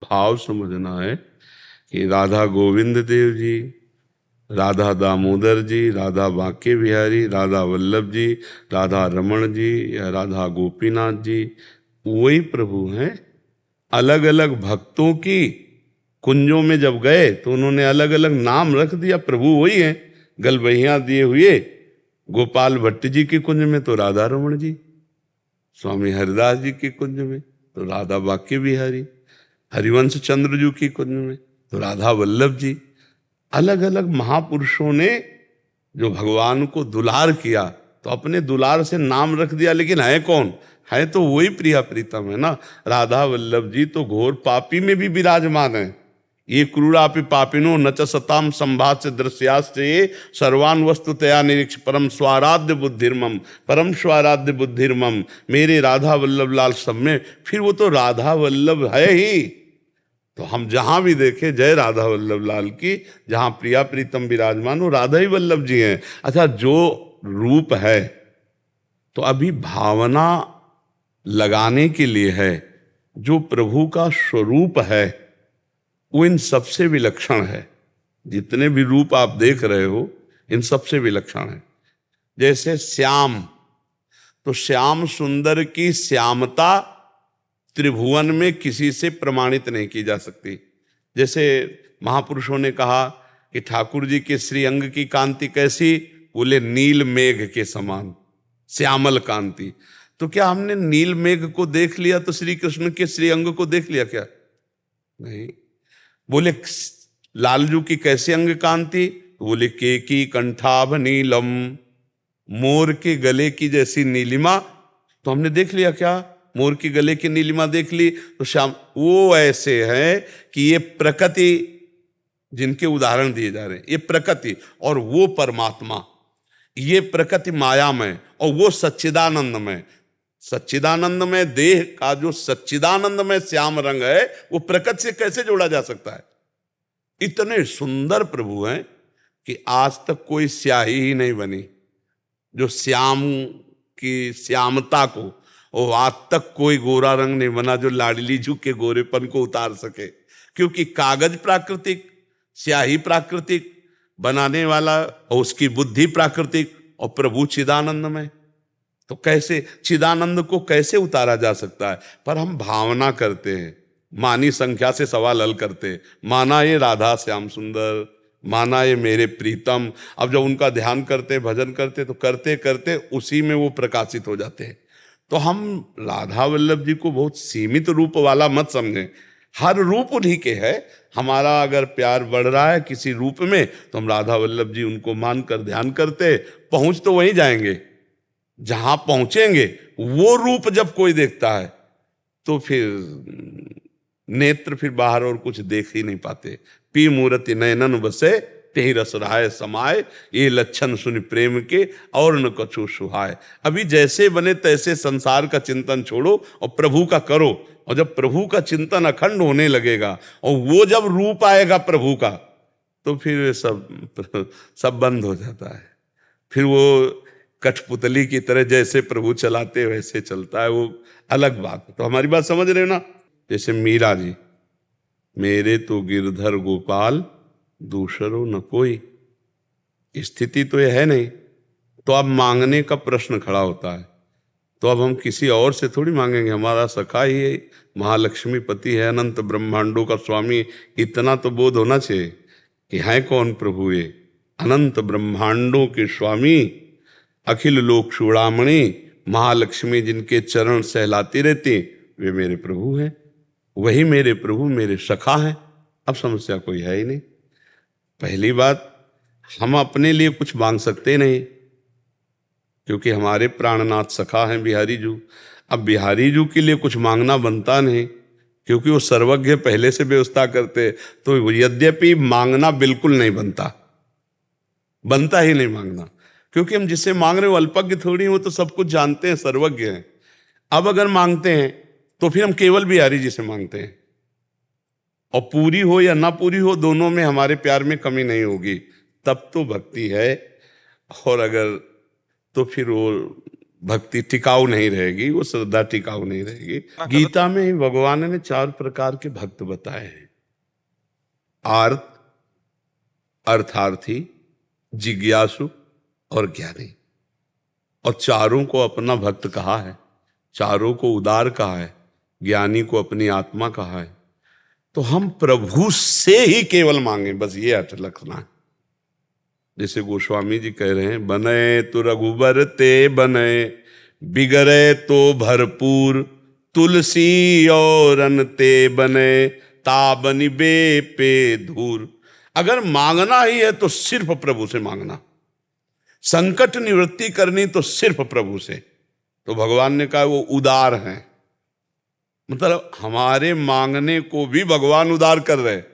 भाव समझना है कि राधा गोविंद देव जी, राधा दामोदर जी, राधा बांके बिहारी, राधा वल्लभ जी, राधा रमण जी या राधा गोपीनाथ जी वही प्रभु हैं। अलग अलग भक्तों की कुंजों में जब गए तो उन्होंने अलग अलग नाम रख दिया, प्रभु वही हैं। गलबहियां दिए हुए गोपाल भट्ट जी की कुंज में तो राधा रमण जी, स्वामी हरिदास जी की कुंज में तो राधा बांके बिहारी, हरिवंश चंद्र जी की कुंज में तो राधा वल्लभ जी। अलग अलग महापुरुषों ने जो भगवान को दुलार किया तो अपने दुलार से नाम रख दिया, लेकिन है कौन? है तो वही प्रिया प्रीतम है ना। राधा वल्लभ जी तो घोर पापी में भी विराजमान है। ये क्रूरापि पापिनो न च सताम संभाष्य दृश्यास्ते सर्वान वस्तु तया निरीक्ष परम स्वाराध्य बुद्धिर्मम, परम स्वाराध्य बुद्धिर्मम। मेरे राधा वल्लभ लाल सब में, फिर वो तो राधा वल्लभ है ही। तो हम जहां भी देखें जय राधा वल्लभ लाल की, जहां प्रिया प्रीतम विराजमान हो राधा ही वल्लभ जी हैं। अच्छा, जो रूप है तो अभी भावना लगाने के लिए है। जो प्रभु का स्वरूप है वो इन सबसे विलक्षण है। जितने भी रूप आप देख रहे हो इन सबसे विलक्षण है। जैसे श्याम, तो श्याम सुंदर की श्यामता त्रिभुवन में किसी से प्रमाणित नहीं की जा सकती। जैसे महापुरुषों ने कहा कि ठाकुर जी के श्रीअंग की कांति कैसी, बोले नील मेघ के समान श्यामल कांति। तो क्या हमने नील मेघ को देख लिया तो श्री कृष्ण के श्रीअंग को देख लिया क्या? नहीं। बोले लालजू की कैसे अंग कांति, बोले केकी कंठाभ नीलम, मोर के गले की जैसी नीलिमा। तो हमने देख लिया क्या? मोर के गले की नीलिमा देख ली। तो श्याम वो ऐसे है कि ये प्रकृति जिनके उदाहरण दिए जा रहे हैं, ये प्रकृति और वो परमात्मा, ये प्रकृति मायामय और वो सच्चिदानंदमय। सच्चिदानंदमय देह का जो सच्चिदानंदमय श्याम रंग है वो प्रकृति से कैसे जोड़ा जा सकता है? इतने सुंदर प्रभु हैं कि आज तक कोई स्याही ही नहीं बनी जो श्याम की श्यामता को, और आज तक कोई गोरा रंग नहीं बना जो लाडली जू के गोरेपन को उतार सके। क्योंकि कागज प्राकृतिक, स्याही प्राकृतिक, बनाने वाला और उसकी बुद्धि प्राकृतिक, और प्रभु चिदानंदमय। तो कैसे चिदानंद को कैसे उतारा जा सकता है? पर हम भावना करते हैं, मानी संख्या से सवाल हल करते, माना ये राधा श्याम सुंदर, माना ये मेरे प्रीतम। अब जब उनका ध्यान करते, भजन करते, तो करते करते उसी में वो प्रकाशित हो जाते हैं। तो हम राधा वल्लभ जी को बहुत सीमित रूप वाला मत समझें, हर रूप उन्हीं के है। हमारा अगर प्यार बढ़ रहा है किसी रूप में तो हम राधा वल्लभ जी उनको मानकर ध्यान करते, पहुंच तो वहीं जाएंगे जहां पहुंचेंगे। वो रूप जब कोई देखता है तो फिर नेत्र फिर बाहर और कुछ देख ही नहीं पाते। पी मूर्ति नयनन बसे तेहि रस रहाय समाये, ये लक्षण सुनि प्रेम के और न कछु सुहाय। अभी जैसे बने तैसे संसार का चिंतन छोड़ो और प्रभु का करो। और जब प्रभु का चिंतन अखंड होने लगेगा और वो जब रूप आएगा प्रभु का, तो फिर सब बंद हो जाता है। फिर वो कठपुतली की तरह जैसे प्रभु चलाते वैसे चलता है, वो अलग बात है। तो हमारी बात समझ रहे हो ना? जैसे मीरा जी, मेरे तो गिरधर गोपाल दूसरो न कोई, स्थिति तो यह है नहीं। तो अब मांगने का प्रश्न खड़ा होता है। तो अब हम किसी और से थोड़ी मांगेंगे, हमारा सखा ही है, महालक्ष्मी पति है, अनंत ब्रह्मांडों का स्वामी। इतना तो बोध होना चाहिए कि है कौन प्रभु ये, अनंत ब्रह्मांडों के स्वामी, अखिल लोक चूड़ामणि, महालक्ष्मी जिनके चरण सहलाती रहती, वे मेरे प्रभु हैं। वही मेरे प्रभु मेरे सखा हैं। अब समस्या कोई है ही नहीं। पहली बात, हम अपने लिए कुछ मांग सकते नहीं क्योंकि हमारे प्राणनाथ सखा हैं बिहारी जू। अब बिहारी जू के लिए कुछ मांगना बनता नहीं क्योंकि वो सर्वज्ञ पहले से व्यवस्था करते। तो यद्यपि मांगना बिल्कुल नहीं बनता ही नहीं मांगना, क्योंकि हम जिससे मांग रहे हो अल्पज्ञ थोड़ी, वो तो सब कुछ जानते हैं, सर्वज्ञ हैं। अब अगर मांगते हैं तो फिर हम केवल बिहारी जी से मांगते हैं, और पूरी हो या ना पूरी हो दोनों में हमारे प्यार में कमी नहीं होगी, तब तो भक्ति है। और अगर तो फिर वो भक्ति टिकाऊ नहीं रहेगी, वो श्रद्धा टिकाऊ नहीं रहेगी। गीता में ही भगवान ने 4 प्रकार के भक्त बताए हैं, आर्त, अर्थार्थी, जिज्ञासु और ज्ञानी। और चारों को अपना भक्त कहा है, चारों को उदार कहा है, ज्ञानी को अपनी आत्मा कहा है। तो हम प्रभु से ही केवल मांगे, बस ये अर्थ रखना है। जैसे गोस्वामी जी कह रहे हैं, बने तो रघुबर ते बने, बिगड़े तो भरपूर, तुलसी और अन ते बने, ताबनि बे पे धूर। अगर मांगना ही है तो सिर्फ प्रभु से मांगना, संकट निवृत्ति करनी तो सिर्फ प्रभु से। तो भगवान ने कहा वो उदार हैं, मतलब हमारे मांगने को भी भगवान उदार कर रहे हैं,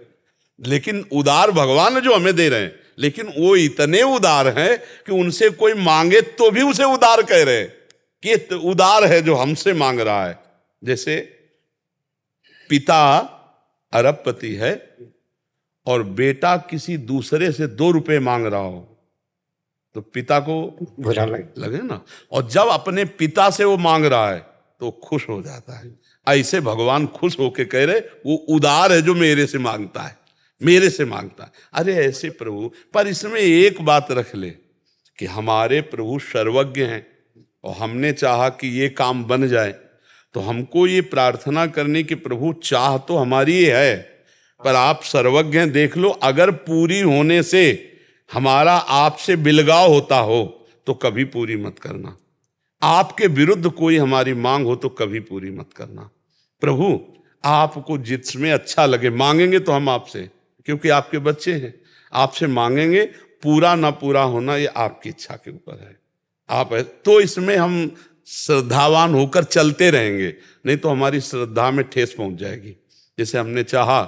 लेकिन उदार भगवान जो हमें दे रहे हैं, लेकिन वो इतने उदार हैं कि उनसे कोई मांगे तो भी उसे उदार कह रहे हैं कि उदार है जो हमसे मांग रहा है। जैसे पिता अरबपति है और बेटा किसी दूसरे से 2 रुपए मांग रहा हो तो पिता को बुरा लगे ना, और जब अपने पिता से वो मांग रहा है तो खुश हो जाता है। ऐसे भगवान खुश होके कह रहे वो उदार है जो मेरे से मांगता है, मेरे से मांगता है। अरे ऐसे प्रभु, पर इसमें एक बात रख ले कि हमारे प्रभु सर्वज्ञ हैं और हमने चाहा कि ये काम बन जाए, तो हमको ये प्रार्थना करने की प्रभु चाह तो हमारी है, पर आप सर्वज्ञ हैं, देख लो अगर पूरी होने से हमारा आपसे बिलगाव होता हो तो कभी पूरी मत करना, आपके विरुद्ध कोई हमारी मांग हो तो कभी पूरी मत करना। प्रभु आपको जिसमें अच्छा लगे मांगेंगे तो हम आपसे, क्योंकि आपके बच्चे हैं, आपसे मांगेंगे, पूरा ना पूरा होना ये आपकी इच्छा के ऊपर है। आप है तो इसमें हम श्रद्धावान होकर चलते रहेंगे, नहीं तो हमारी श्रद्धा में ठेस पहुंच जाएगी। जैसे हमने चाहा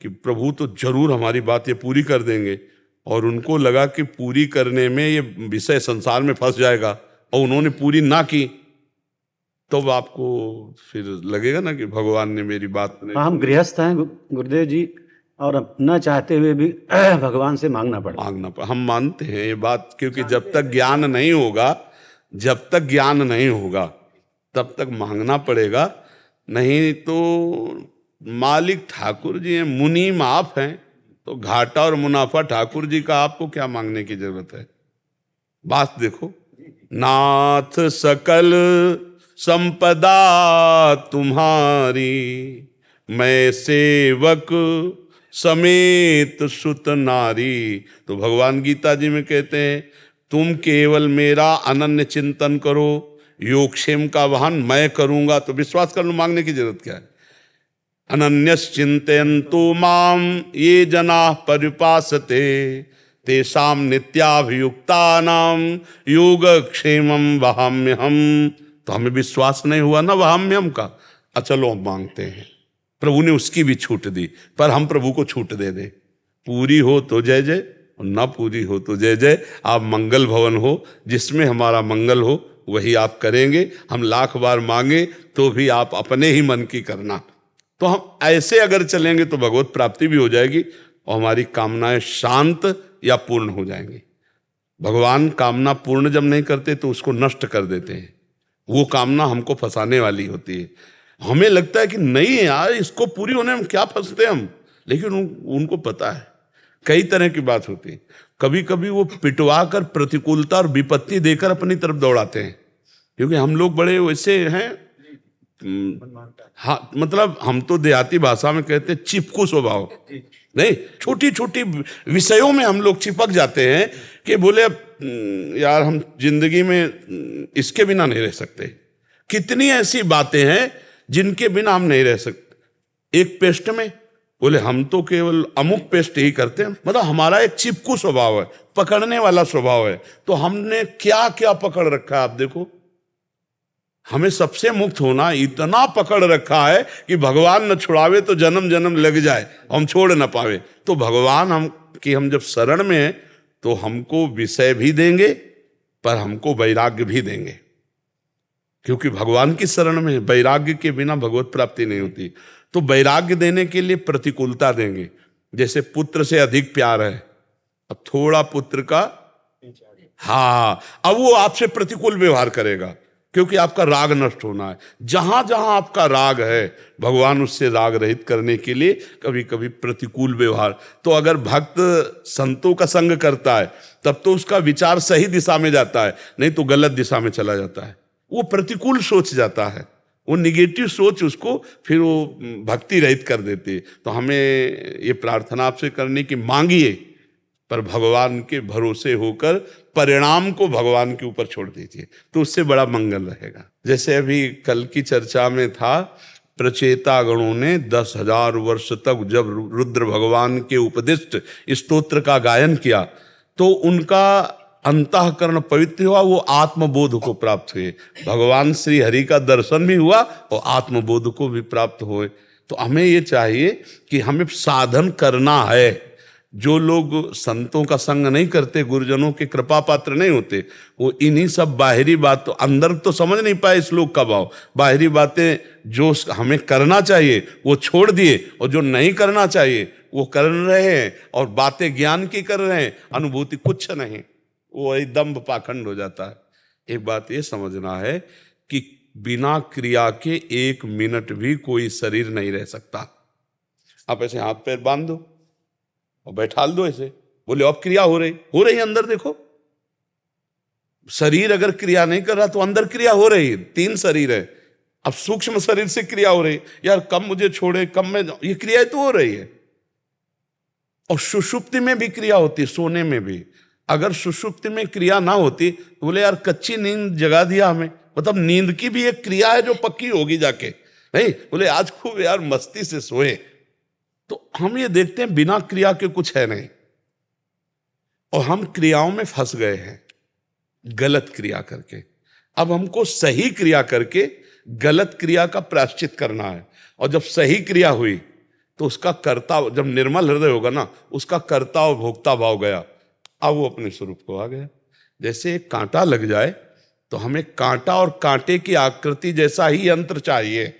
कि प्रभु तो जरूर हमारी बात ये पूरी कर देंगे, और उनको लगा कि पूरी करने में ये विषय संसार में फंस जाएगा और उन्होंने पूरी ना की, तो आपको फिर लगेगा ना कि भगवान ने मेरी बात नहीं। हम गृहस्थ हैं गुरुदेव जी, और न चाहते हुए भी भगवान से मांगना पड़ता, हम मानते हैं ये बात, क्योंकि जब तक ज्ञान नहीं होगा, जब तक ज्ञान नहीं होगा तब तक मांगना पड़ेगा। नहीं तो मालिक ठाकुर जी हैं, मुनीम आप हैं, तो घाटा और मुनाफा ठाकुर जी का, आपको क्या मांगने की जरूरत है। बात देखो, नाथ सकल संपदा तुम्हारी, मैं सेवक समेत सुत नारी। तो भगवान गीता जी में कहते हैं तुम केवल मेरा अनन्य चिंतन करो, योगक्षेम का वहन मैं करूंगा, तो विश्वास कर लो, मांगने की जरूरत क्या है। अनन्यश्चिन्तयन्तु माम ये जनाः परिपासते, तेषां नित्याभियुक्तानां योगक्षेमं वहाम्यहम। तो हमें विश्वास नहीं हुआ ना वहाम्यहम का, चलो हम मांगते हैं। प्रभु ने उसकी भी छूट दी, पर हम प्रभु को छूट दे दें, पूरी हो तो जय जय, और ना पूरी हो तो जय जय। आप मंगल भवन हो, जिसमें हमारा मंगल हो वही आप करेंगे। हम लाख बार मांगे तो भी आप अपने ही मन की करना। तो हम ऐसे अगर चलेंगे तो भगवत प्राप्ति भी हो जाएगी और हमारी कामनाएं शांत या पूर्ण हो जाएंगी। भगवान कामना पूर्ण जब नहीं करते तो उसको नष्ट कर देते हैं, वो कामना हमको फंसाने वाली होती है। हमें लगता है कि नहीं यार, इसको पूरी होने में क्या फंसते हम, लेकिन उनको पता है कई तरह की बात होती है। कभी कभी वो पिटवा कर प्रतिकूलता और विपत्ति देकर अपनी तरफ दौड़ाते हैं, क्योंकि हम लोग बड़े वैसे हैं। हाँ, मतलब हम तो देहाती भाषा में कहते हैं चिपकू स्वभाव, नहीं, छोटी छोटी विषयों में हम लोग चिपक जाते हैं कि बोले यार हम जिंदगी में इसके बिना नहीं रह सकते। कितनी ऐसी बातें हैं जिनके बिना हम नहीं रह सकते। एक पेस्ट में बोले हम तो केवल अमुक पेस्ट ही करते हैं, मतलब हमारा एक चिपकू स्वभाव है, पकड़ने वाला स्वभाव है। तो हमने क्या क्या पकड़ रखा है, आप देखो। हमें सबसे मुक्त होना इतना पकड़ रखा है कि भगवान न छुड़ावे तो जन्म जन्म लग जाए, हम छोड़ न पावे। तो भगवान हम जब शरण में हैं तो हमको विषय भी देंगे पर हमको वैराग्य भी देंगे, क्योंकि भगवान की शरण में वैराग्य के बिना भगवत प्राप्ति नहीं होती। तो वैराग्य देने के लिए प्रतिकूलता देंगे। जैसे पुत्र से अधिक प्यार है, अब थोड़ा पुत्र का, हाँ, अब वो आपसे प्रतिकूल व्यवहार करेगा। क्योंकि आपका राग नष्ट होना है। जहां जहां आपका राग है, भगवान उससे राग रहित करने के लिए कभी कभी प्रतिकूल व्यवहार। तो अगर भक्त संतों का संग करता है तब तो उसका विचार सही दिशा में जाता है, नहीं तो गलत दिशा में चला जाता है, वो प्रतिकूल सोच जाता है, वो निगेटिव सोच उसको फिर वो भक्ति रहित कर देती है। तो हमें ये प्रार्थना आपसे करने की, मांगिए पर भगवान के भरोसे होकर परिणाम को भगवान के ऊपर छोड़ दीजिए, तो उससे बड़ा मंगल रहेगा। जैसे अभी कल की चर्चा में था, प्रचेता गणों ने 10,000 वर्ष तक जब रुद्र भगवान के उपदिष्ट स्तोत्र का गायन किया तो उनका अंतःकरण पवित्र हुआ, वो आत्मबोध को प्राप्त हुए। भगवान श्री हरि का दर्शन भी हुआ और आत्मबोध को भी प्राप्त हुए। तो हमें ये चाहिए कि हमें साधन करना है। जो लोग संतों का संग नहीं करते, गुरुजनों के कृपा पात्र नहीं होते, वो इन्हीं सब बाहरी बातों, अंदर तो समझ नहीं पाए श्लोक का भाव, बाहरी बातें जो हमें करना चाहिए वो छोड़ दिए और जो नहीं करना चाहिए वो कर रहे हैं, और बातें ज्ञान की कर रहे हैं, अनुभूति कुछ नहीं, वो एकदम पाखंड हो जाता है। एक बात ये समझना है कि बिना क्रिया के 1 मिनट भी कोई शरीर नहीं रह सकता। आप ऐसे हाथ पैर बांध दो और बैठाल दो ऐसे, बोले अब क्रिया हो रही है अंदर, देखो शरीर अगर क्रिया नहीं कर रहा तो अंदर क्रिया हो रही है। 3 शरीर है, अब सूक्ष्म शरीर से क्रिया हो रही, यार कब मुझे छोड़े, कब मैं, ये क्रिया तो हो रही है। और सुषुप्ति में भी क्रिया होती है, सोने में भी। अगर सुषुप्ति में क्रिया ना होती तो बोले यार कच्ची नींद जगा दिया हमें, मतलब नींद की भी एक क्रिया है जो पक्की होगी जाके, नहीं बोले आज खूब यार मस्ती से सोए। तो हम ये देखते हैं बिना क्रिया के कुछ है नहीं, और हम क्रियाओं में फंस गए हैं गलत क्रिया करके। अब हमको सही क्रिया करके गलत क्रिया का प्रायश्चित करना है, और जब सही क्रिया हुई तो उसका कर्ता, जब निर्मल हृदय होगा ना, उसका कर्ता और भोक्ता भाव गया, अब वो अपने स्वरूप को आ गया। जैसे एक कांटा लग जाए तो हमें कांटा और कांटे की आकृति जैसा ही यंत्र चाहिए,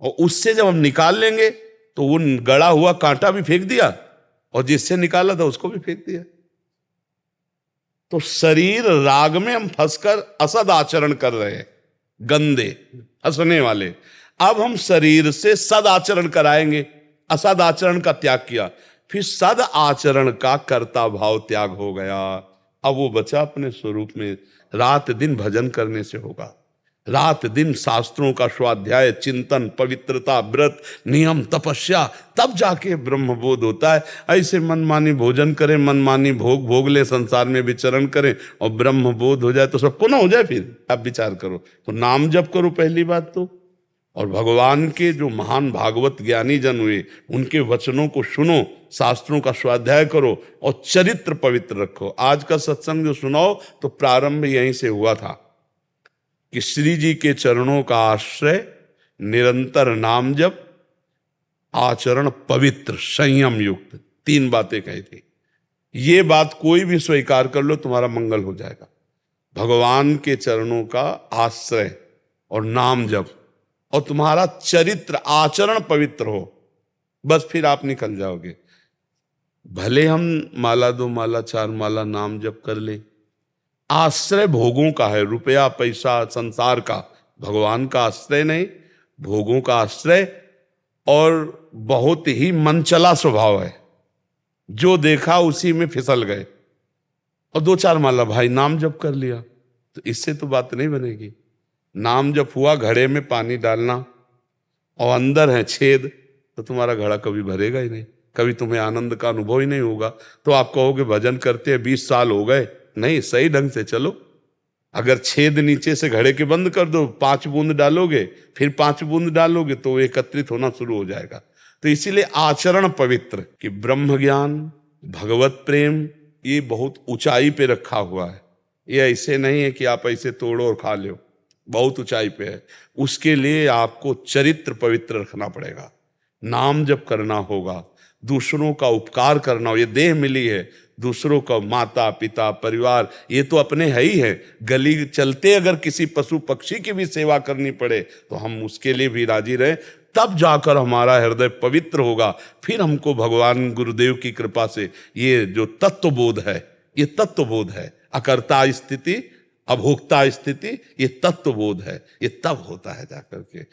और उससे जब हम निकाल लेंगे तो वो गड़ा हुआ कांटा भी फेंक दिया और जिससे निकाला था उसको भी फेंक दिया। तो शरीर राग में हम फंसकर असद आचरण कर रहे हैं, गंदे हंसने वाले। अब हम शरीर से सद आचरण कराएंगे, असद आचरण का त्याग किया, फिर सद आचरण का कर्ता भाव त्याग हो गया। अब वो बचा अपने स्वरूप में। रात दिन भजन करने से होगा, रात दिन शास्त्रों का स्वाध्याय, चिंतन, पवित्रता, व्रत, नियम, तपस्या, तब जाके ब्रह्मबोध होता है। ऐसे मनमानी भोजन करें, मनमानी भोग भोग ले, संसार में विचरण करें और ब्रह्मबोध हो जाए तो सबको ना हो जाए। फिर आप विचार करो, तो नाम जप करो पहली बात तो, और भगवान के जो महान भागवत ज्ञानी जन हुए उनके वचनों को सुनो, शास्त्रों का स्वाध्याय करो और चरित्र पवित्र रखो। आज का सत्संग जो सुनाओ तो प्रारंभ यहीं से हुआ था कि श्री जी के चरणों का आश्रय, निरंतर नाम जप, आचरण पवित्र, संयम युक्त, 3 बातें कही थी। ये बात कोई भी स्वीकार कर लो, तुम्हारा मंगल हो जाएगा। भगवान के चरणों का आश्रय और नाम जप, और तुम्हारा चरित्र आचरण पवित्र हो, बस फिर आप निकल जाओगे। भले हम माला 2 माला 4 माला नाम जप कर ले, आश्रय भोगों का है, रुपया पैसा संसार का, भगवान का आश्रय नहीं, भोगों का आश्रय, और बहुत ही मनचला स्वभाव है, जो देखा उसी में फिसल गए। और 2-4 माला भाई नाम जप कर लिया, तो इससे तो बात नहीं बनेगी। नाम जप हुआ घड़े में पानी डालना, और अंदर है छेद, तो तुम्हारा घड़ा कभी भरेगा ही नहीं, कभी तुम्हें आनंद का अनुभव ही नहीं होगा। तो आप कहोगे भजन करते हैं 20 साल हो गए, नहीं, सही ढंग से चलो। अगर छेद नीचे से घड़े के बंद कर दो, 5 बूंद डालोगे, फिर 5 बूंद डालोगे तो एकत्रित होना शुरू हो जाएगा। तो इसीलिए आचरण पवित्र, कि ब्रह्म ज्ञान, भगवत प्रेम, ये बहुत ऊंचाई पे रखा हुआ है। ये ऐसे नहीं है कि आप ऐसे तोड़ो और खा लो, बहुत ऊंचाई पे है। उसके लिए आपको चरित्र पवित्र रखना पड़ेगा, नाम जप करना होगा, दूसरों का उपकार करना हो। ये देह मिली है, दूसरों का माता पिता परिवार ये तो अपने है ही है। गली चलते अगर किसी पशु पक्षी की भी सेवा करनी पड़े तो हम उसके लिए भी राजी रहे, तब जाकर हमारा हृदय पवित्र होगा। फिर हमको भगवान गुरुदेव की कृपा से ये जो तत्वबोध है, ये तत्वबोध है, अकर्ता स्थिति अभोक्ता स्थिति, ये तत्वबोध है, ये तब होता है जाकर के।